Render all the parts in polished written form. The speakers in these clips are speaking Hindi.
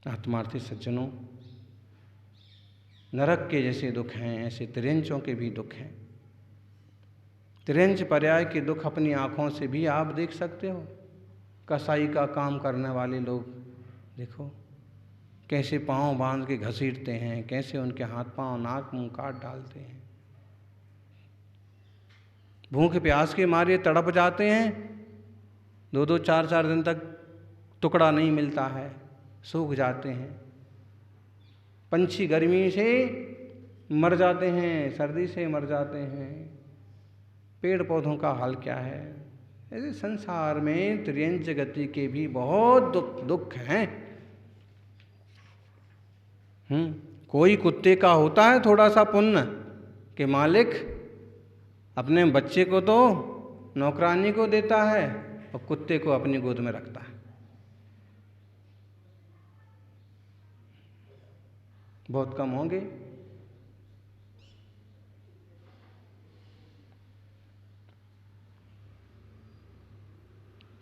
आत्मार्थी सज्जनों, नरक के जैसे दुख हैं ऐसे तिर्यंचों के भी दुख हैं। तिर्यंच पर्याय के दुख अपनी आँखों से भी आप देख सकते हो। कसाई का काम करने वाले लोग देखो कैसे पाँव बांध के घसीटते हैं, कैसे उनके हाथ पाँव नाक मुंह काट डालते हैं। भूख प्यास के मारे तड़प जाते हैं, 2-2 4-4 दिन तक टुकड़ा नहीं मिलता है, सूख जाते हैं। पंछी गर्मी से मर जाते हैं, सर्दी से मर जाते हैं। पेड़ पौधों का हाल क्या है। ऐसे संसार में तिर्यंच गति के भी बहुत दुख हैं। कोई कुत्ते का होता है थोड़ा सा पुण्य कि मालिक अपने बच्चे को तो नौकरानी को देता है और कुत्ते को अपनी गोद में रखता है। बहुत कम होंगे।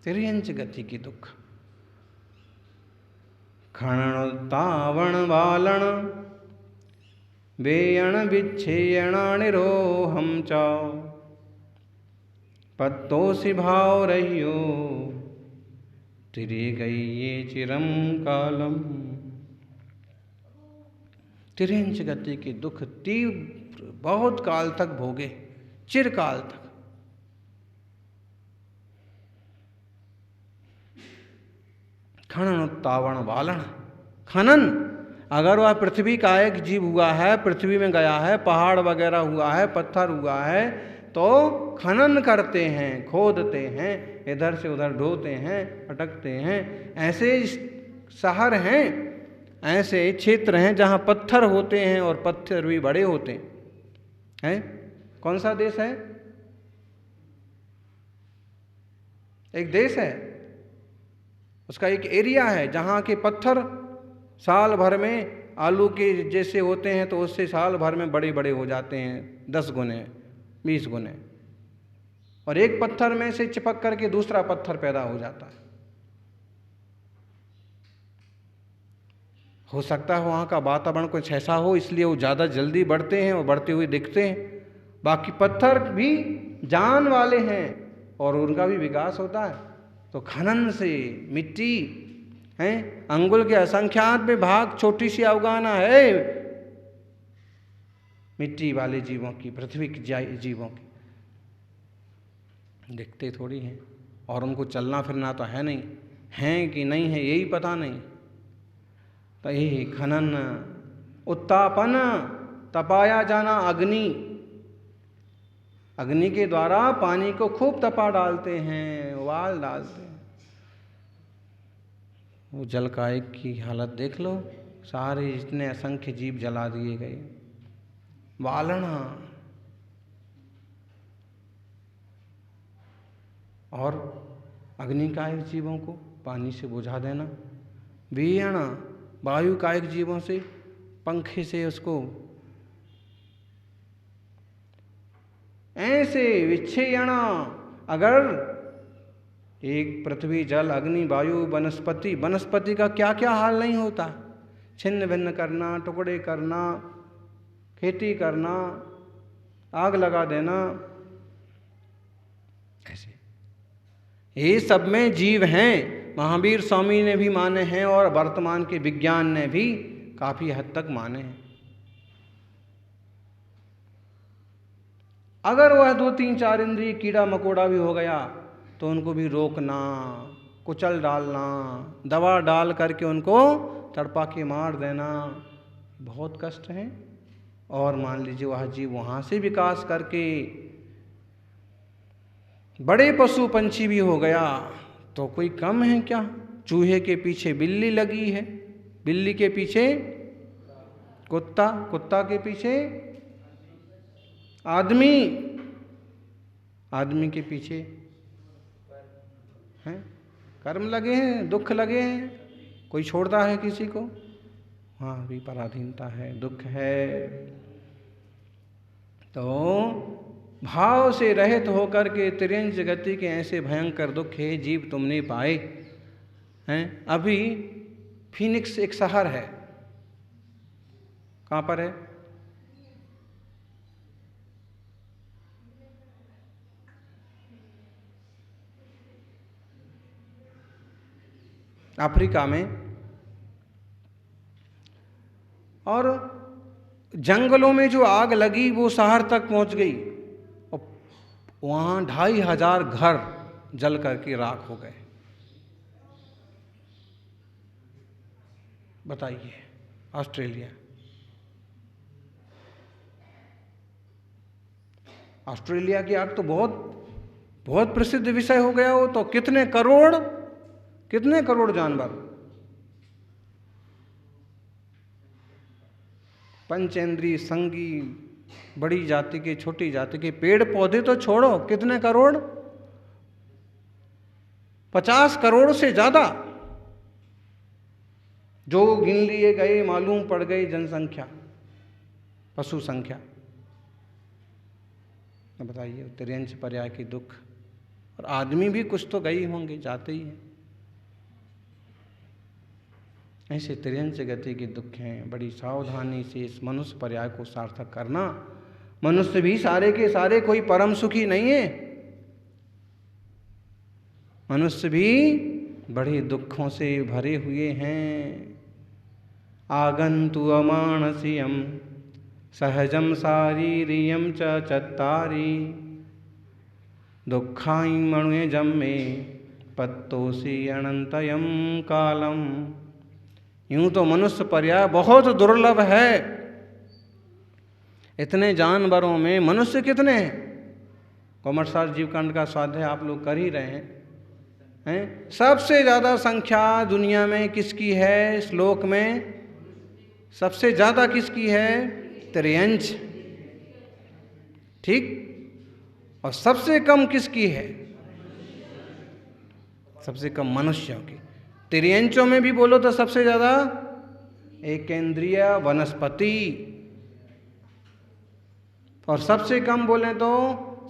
तिर्यंच गति की दुख। खणन तावण वालण बेयण बिच्छेयण निरोहम चाओ पत्तो सी भाव रहियो तिरे गई ये चिरम कालम। तिर्यंच गति के दुख तीव्र बहुत काल तक भोगे, चिरकाल तक। खनन उत्तावण वालन। खनन, अगर वह पृथ्वी का एक जीव हुआ है, पृथ्वी में गया है, पहाड़ वगैरह हुआ है, पत्थर हुआ है, तो खनन करते हैं, खोदते हैं, इधर से उधर ढोते हैं, अटकते हैं। ऐसे शहर हैं, ऐसे क्षेत्र हैं जहाँ पत्थर होते हैं और पत्थर भी बड़े होते हैं। कौन सा देश है? एक देश है, उसका एक एरिया है जहाँ के पत्थर साल भर में आलू के जैसे होते हैं, तो उससे साल भर में बड़े बड़े हो जाते हैं, 10 गुने 20 गुने। और एक पत्थर में से चिपक करके दूसरा पत्थर पैदा हो जाता है। हो सकता है वहाँ का वातावरण कुछ ऐसा हो, इसलिए वो ज़्यादा जल्दी बढ़ते हैं और बढ़ते हुए दिखते हैं। बाकी पत्थर भी जान वाले हैं और उनका भी विकास होता है। तो खनन से मिट्टी है, अंगुल के असंख्यात में भाग छोटी सी अवगाना है मिट्टी वाले जीवों की, पृथ्वी के जीवों की। दिखते थोड़ी हैं और उनको चलना फिरना तो है नहीं, हैं कि नहीं है यही पता नहीं। तो यही खनन, उत्तापन, तपाया जाना, अग्नि, अग्नि के द्वारा पानी को खूब तपा डालते हैं, उबाल डालते हैं। वो जल काय की हालत देख लो, सारे इतने असंख्य जीव जला दिए गए। वालना, और अग्नि कायक जीवों को पानी से बुझा देना। बीयण, वायु कायक जीवों से पंखे से उसको ऐसे विच्छेयण। अगर एक पृथ्वी, जल, अग्नि, वायु, वनस्पति, वनस्पति का क्या क्या हाल नहीं होता। छिन्न भिन्न करना, टुकड़े करना, खेती करना, आग लगा देना, ऐसे ये सब में जीव हैं। महावीर स्वामी ने भी माने हैं और वर्तमान के विज्ञान ने भी काफी हद तक माने हैं। अगर वह 2-3-4 इंद्रिय कीड़ा मकोड़ा भी हो गया तो उनको भी रोकना, कुचल डालना, दवा डाल करके उनको तड़पा के मार देना बहुत कष्ट है। और मान लीजिए वह जीव वहाँ से विकास करके बड़े पशु पंछी भी हो गया तो कोई कम है क्या? चूहे के पीछे बिल्ली लगी है, बिल्ली के पीछे कुत्ता, कुत्ता के पीछे आदमी, आदमी के पीछे हैं कर्म लगे हैं, दुख लगे हैं। कोई छोड़ता है किसी को? हाँ, भी पराधीनता है, दुख है। तो भाव से रहित होकर के तिर्यंच गति के ऐसे भयंकर दुख हे जीव तुमने पाए हैं। अभी फीनिक्स एक शहर है, कहाँ पर है? अफ्रीका में। और जंगलों में जो आग लगी वो शहर तक पहुंच गई और वहाँ 2500 घर जल करके राख हो गए। बताइए, ऑस्ट्रेलिया। ऑस्ट्रेलिया की आग तो बहुत बहुत प्रसिद्ध विषय हो गया हो। तो कितने करोड़ जानवर, पंचेंद्रीय संगी, बड़ी जाति के, छोटी जाति के, पेड़ पौधे तो छोड़ो, कितने करोड़, 50 करोड़ से ज्यादा जो गिन लिए गए, मालूम पड़ गई जनसंख्या, पशु संख्या। अब बताइए, तिर्यंच पर्याय के दुख। और आदमी भी कुछ तो गए होंगे, जाते ही हैं। ऐसे तिर्यंच गति के दुख हैं। बड़ी सावधानी से इस मनुष्य पर्याय को सार्थक करना। मनुष्य भी सारे के सारे कोई परम सुखी नहीं है। मनुष्य भी बड़े दुखों से भरे हुए हैं। आगंतु अमानसियम सहजम शारीरियम च चत्तारि दुखाई मणुए जम्मे पत्तोसी अनंतयम कालम। यूं तो मनुष्य पर्याय बहुत दुर्लभ है। इतने जानवरों में मनुष्य कितने हैं? कॉमर्सशास्त्र जीवकांड का स्वाध्याय आप लोग कर ही रहे हैं। सबसे ज़्यादा संख्या दुनिया में किसकी है? श्लोक में सबसे ज़्यादा किसकी है? तिर्यंच। ठीक। और सबसे कम किसकी है? सबसे कम मनुष्यों की। तिर्यंचों में भी बोलो तो सबसे ज़्यादा एकेंद्रिय वनस्पति, और सबसे कम बोले तो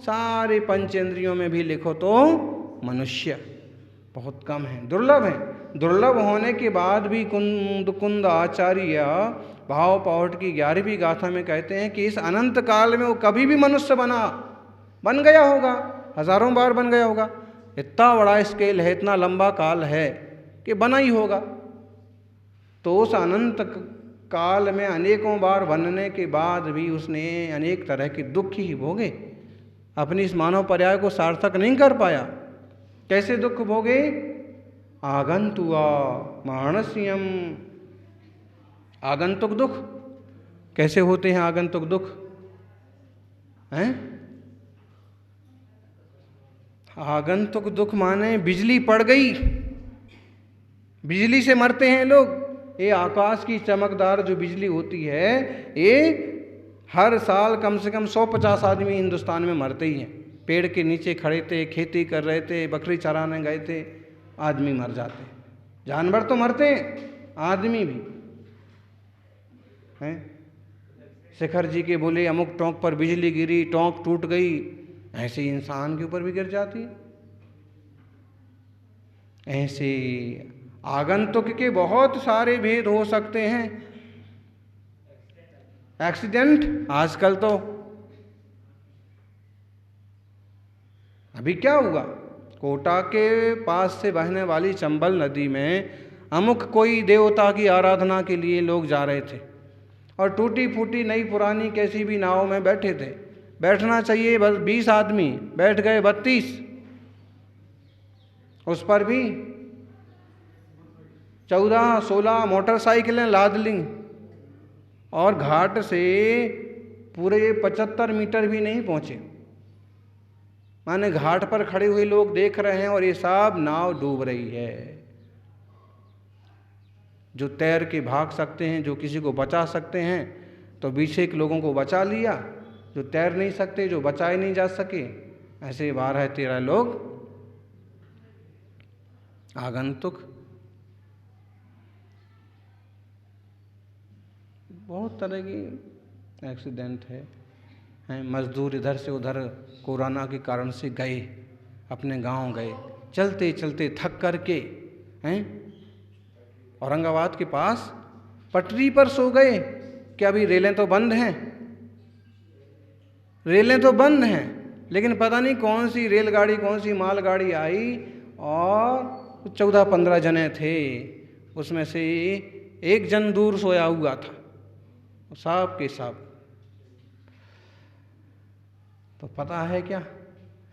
सारे पंचेंद्रियों में भी लिखो तो मनुष्य। बहुत कम है, दुर्लभ है। दुर्लभ होने के बाद भी कुंद आचार्य भाव पावट की 11वीं गाथा में कहते हैं कि इस अनंत काल में वो कभी भी मनुष्य बन गया होगा, हजारों बार बन गया होगा। इतना बड़ा स्केल है, इतना लंबा काल है कि बना ही होगा। तो उस अनंत काल में अनेकों बार बनने के बाद भी उसने अनेक तरह के दुख ही भोगे, अपनी इस मानव पर्याय को सार्थक नहीं कर पाया। कैसे दुख भोगे? आगंतुआ मानसियम। आगंतुक दुख कैसे होते हैं? आगंतुक दुख हैं? आगंतुक दुख माने बिजली पड़ गई, बिजली से मरते हैं लोग। ये आकाश की चमकदार जो बिजली होती है, ये हर साल कम से कम 150 आदमी हिंदुस्तान में मरते ही हैं। पेड़ के नीचे खड़े थे, खेती कर रहे थे, बकरी चराने गए थे, आदमी मर जाते हैं। जानवर तो मरते हैं, आदमी भी हैं। शिखर जी के बोले अमुक टोंक पर बिजली गिरी, टोंक टूट गई, ऐसे ही इंसान के ऊपर भी गिर जाती है। ऐसे आगंतुक के बहुत सारे भेद हो सकते हैं। एक्सीडेंट आजकल तो अभी क्या हुआ, कोटा के पास से बहने वाली चंबल नदी में अमुक कोई देवता की आराधना के लिए लोग जा रहे थे और टूटी फूटी नई पुरानी कैसी भी नाव में बैठे थे। बैठना चाहिए बस 20 आदमी, बैठ गए 32। उस पर भी 14-16 मोटरसाइकिलें लाद लीं और घाट से पूरे 75 मीटर भी नहीं पहुंचे। माने घाट पर खड़े हुए लोग देख रहे हैं और ये सब नाव डूब रही है। जो तैर के भाग सकते हैं, जो किसी को बचा सकते हैं, तो 20 लोगों को बचा लिया। जो तैर नहीं सकते, जो बचाए नहीं जा सके, ऐसे 12-13 लोग आगंतुक। बहुत तरह की एक्सीडेंट है। हैं। मजदूर इधर से उधर कोरोना के कारण से गए, अपने गांव गए, चलते चलते थक करके हैं औरंगाबाद के पास पटरी पर सो गए कि अभी रेलें तो बंद हैं, रेलें तो बंद हैं, लेकिन पता नहीं कौन सी रेलगाड़ी कौन सी मालगाड़ी आई और 14-15 जने थे, उसमें से एक जन दूर सोया हुआ था, सब के सब। तो पता है क्या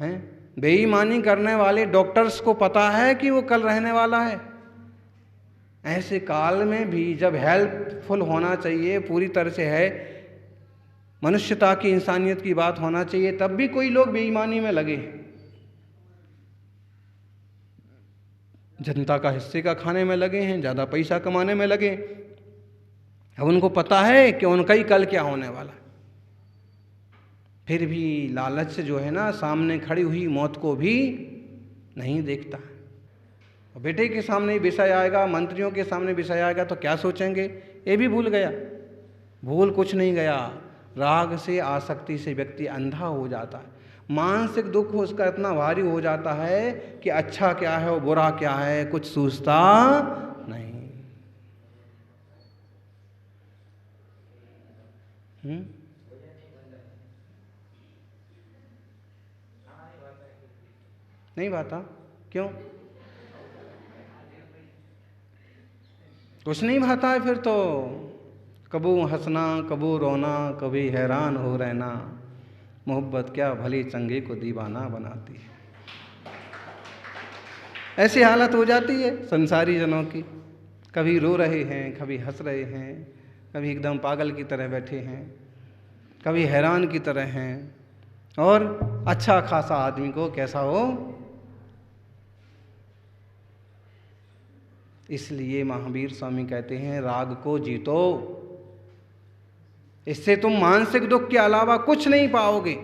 हैं, बेईमानी करने वाले डॉक्टर्स को पता है कि वो कल रहने वाला है। ऐसे काल में भी जब हेल्पफुल होना चाहिए, पूरी तरह से है मनुष्यता की, इंसानियत की बात होना चाहिए, तब भी कोई लोग बेईमानी में लगे, जनता का हिस्से का खाने में लगे हैं, ज़्यादा पैसा कमाने में लगे। अब उनको पता है कि उनका ही कल क्या होने वाला, फिर भी लालच से जो है ना सामने खड़ी हुई मौत को भी नहीं देखता। बेटे के सामने विषय आएगा, मंत्रियों के सामने विषय आएगा तो क्या सोचेंगे, ये भी भूल गया। भूल कुछ नहीं गया, राग से आसक्ति से व्यक्ति अंधा हो जाता है, मानसिक दुख उसका इतना भारी हो जाता है कि अच्छा क्या है और बुरा क्या है कुछ सूझता नहीं। नहीं भाता, क्यों? कुछ नहीं भाता है फिर तो, कबू हंसना कबू रोना, कभी हैरान हो रहना, मोहब्बत क्या भली चंगे को दीवाना बनाती है। ऐसी हालत हो जाती है संसारी जनों की, कभी रो रहे हैं, कभी हंस रहे हैं, कभी एकदम पागल की तरह बैठे हैं, कभी हैरान की तरह हैं, और अच्छा खासा आदमी को कैसा हो। इसलिए महावीर स्वामी कहते हैं राग को जीतो, इससे तुम मानसिक दुख के अलावा कुछ नहीं पाओगे।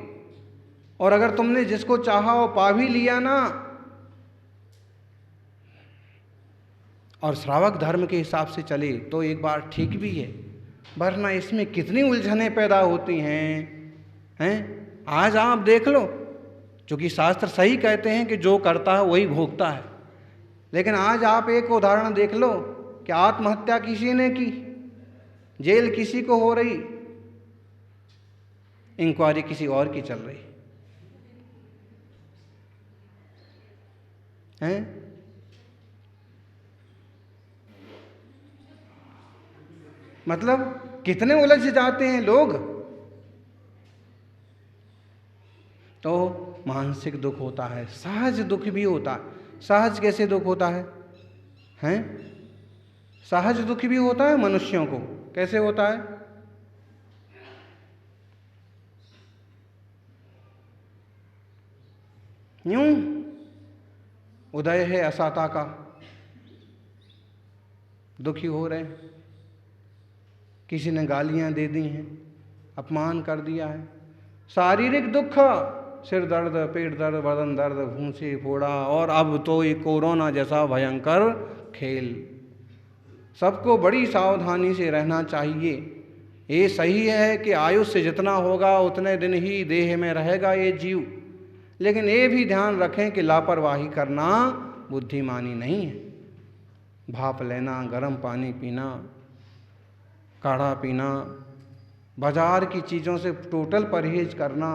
और अगर तुमने जिसको चाहा वो पा भी लिया ना, और श्रावक धर्म के हिसाब से चले तो एक बार ठीक भी है, वरना इसमें कितनी उलझनें पैदा होती हैं। आज आप देख लो, क्योंकि शास्त्र सही कहते हैं कि जो करता है वही भोगता है, लेकिन आज आप एक उदाहरण देख लो कि आत्महत्या किसी ने की, जेल किसी को हो रही, इंक्वायरी किसी और की चल रही है। मतलब कितने उलझ जाते हैं लोग। तो मानसिक दुख होता है, सहज दुख भी होता है। सहज कैसे दुख होता है? हैं? सहज दुख भी होता है मनुष्यों को, कैसे होता है? यूं उदय है असाता का, दुखी हो रहे हैं, किसी ने गालियां दे दी हैं, अपमान कर दिया है, शारीरिक दुख, सिर दर्द, पेट दर्द, बदन दर्द, फूंसी फोड़ा, और अब तो ये कोरोना जैसा भयंकर खेल। सबको बड़ी सावधानी से रहना चाहिए। ये सही है कि आयुष्य जितना होगा उतने दिन ही देह में रहेगा ये जीव, लेकिन ये भी ध्यान रखें कि लापरवाही करना बुद्धिमानी नहीं है। भाप लेना, गर्म पानी पीना, काढ़ा पीना, बाजार की चीज़ों से टोटल परहेज करना,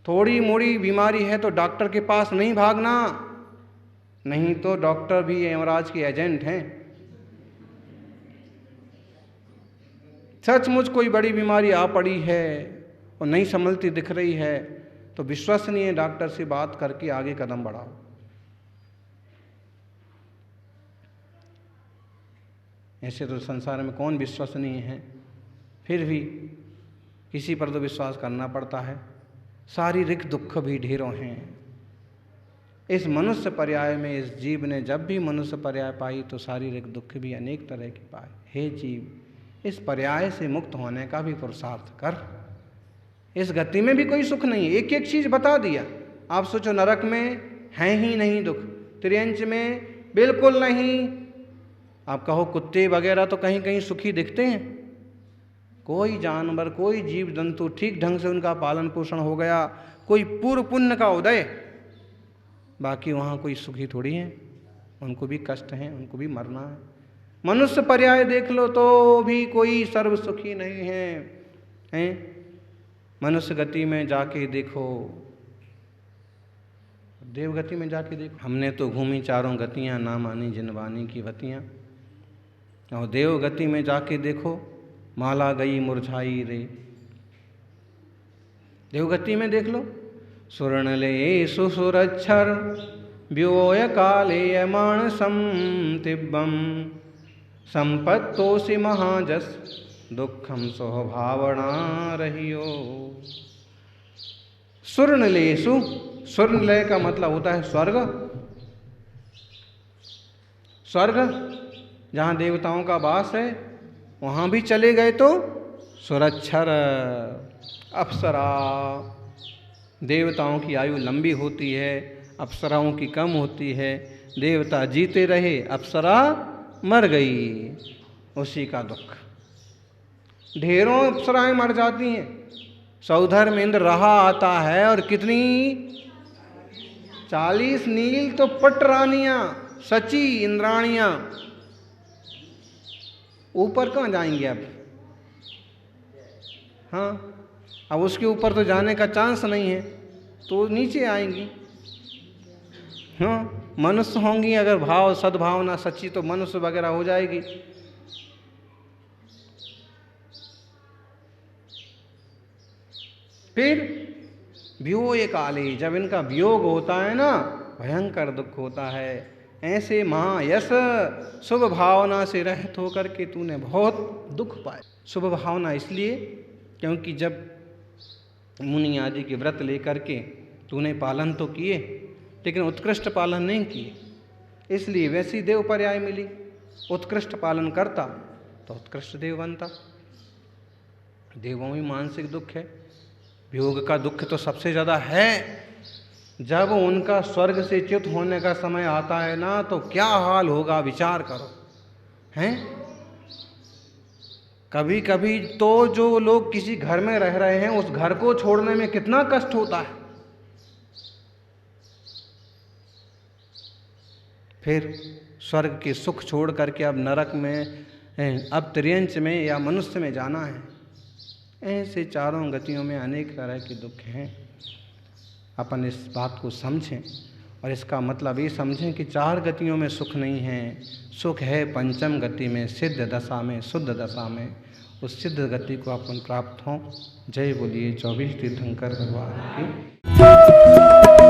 थोड़ी मोड़ी बीमारी है तो डॉक्टर के पास नहीं भागना, नहीं तो डॉक्टर भी यमराज के एजेंट हैं। सचमुच कोई बड़ी बीमारी आ पड़ी है और नहीं संभलती दिख रही है तो विश्वसनीय डॉक्टर से बात करके आगे कदम बढ़ाओ। ऐसे तो संसार में कौन विश्वसनीय है, फिर भी किसी पर तो विश्वास करना पड़ता है। शारीरिक दुख भी ढेरों हैं। इस मनुष्य पर्याय में इस जीव ने जब भी मनुष्य पर्याय पाई तो शारीरिक दुख भी अनेक तरह के पाए। हे जीव, इस पर्याय से मुक्त होने का भी पुरुषार्थ कर। इस गति में भी कोई सुख नहीं है। एक एक चीज़ बता दिया। आप सोचो नरक में है ही नहीं दुख, त्रियंच में बिल्कुल नहीं। आप कहो कुत्ते वगैरह तो कहीं कहीं सुखी दिखते हैं, कोई जानवर, कोई जीव जंतु ठीक ढंग से उनका पालन पोषण हो गया, कोई पूर्व पुण्य का उदय, बाकी वहाँ कोई सुखी थोड़ी है, उनको भी कष्ट है, उनको भी मरना है। मनुष्य पर्याय देख लो तो भी कोई सर्व सुखी नहीं है, हैं? मनुष्य गति में जाके देखो, देव गति में जाके देखो। हमने तो घूमी चारों गतियाँ, ना मानी जिनवानी की वतियाँ। और देव गति में जाके देखो, माला गई मुरझाई रे। देवगति में देख लो, सुवर्णले सुसुरक्षर व्योय काले मानसम तिब्बम संपत्तोषि महाजस दुखम स्वभावना रहियो। सुवर्णलेषु, सुवर्णलय का मतलब होता है स्वर्ग। स्वर्ग जहाँ देवताओं का वास है, वहाँ भी चले गए तो सुरक्षर अप्सरा, देवताओं की आयु लंबी होती है, अप्सराओं की कम होती है। देवता जीते रहे, अप्सरा मर गई, उसी का दुख। ढेरों अप्सराएं मर जाती हैं। सौधर में इंद्र रहा आता है, और कितनी 40 नील तो पट रानियां, सची इंद्राणियां, ऊपर कहाँ जाएंगे अब? हाँ, अब उसके ऊपर तो जाने का चांस नहीं है, तो नीचे आएंगी। हाँ, मनुष्य होंगी अगर भाव सद्भावना सच्ची, तो मनुष्य वगैरह हो जाएगी। फिर वियोग काले, जब इनका वियोग होता है ना, भयंकर दुख होता है। ऐसे महायश शुभ भावना से रहित होकर के तूने बहुत दुख पाए। शुभ भावना इसलिए क्योंकि जब मुनि आदि के व्रत लेकर के तूने पालन तो किए, लेकिन उत्कृष्ट पालन नहीं किए, इसलिए वैसी देव पर्याय मिली। उत्कृष्ट पालन करता तो उत्कृष्ट देव बनता। देवों में मानसिक दुख है, वियोग का दुख तो सबसे ज़्यादा है। जब उनका स्वर्ग से च्युत होने का समय आता है ना, तो क्या हाल होगा विचार करो, हैं? कभी कभी तो जो लोग किसी घर में रह रहे हैं, उस घर को छोड़ने में कितना कष्ट होता है। फिर स्वर्ग के सुख छोड़ करके अब नरक में, अब त्रियंच में या मनुष्य में जाना है। ऐसे चारों गतियों में अनेक तरह के दुख हैं। अपन इस बात को समझें, और इसका मतलब ये समझें कि चार गतियों में सुख नहीं है। सुख है पंचम गति में, सिद्ध दशा में, शुद्ध दशा में। उस सिद्ध गति को अपन प्राप्त हों। जय बोलिए 24 तीर्थंकर भगवान की।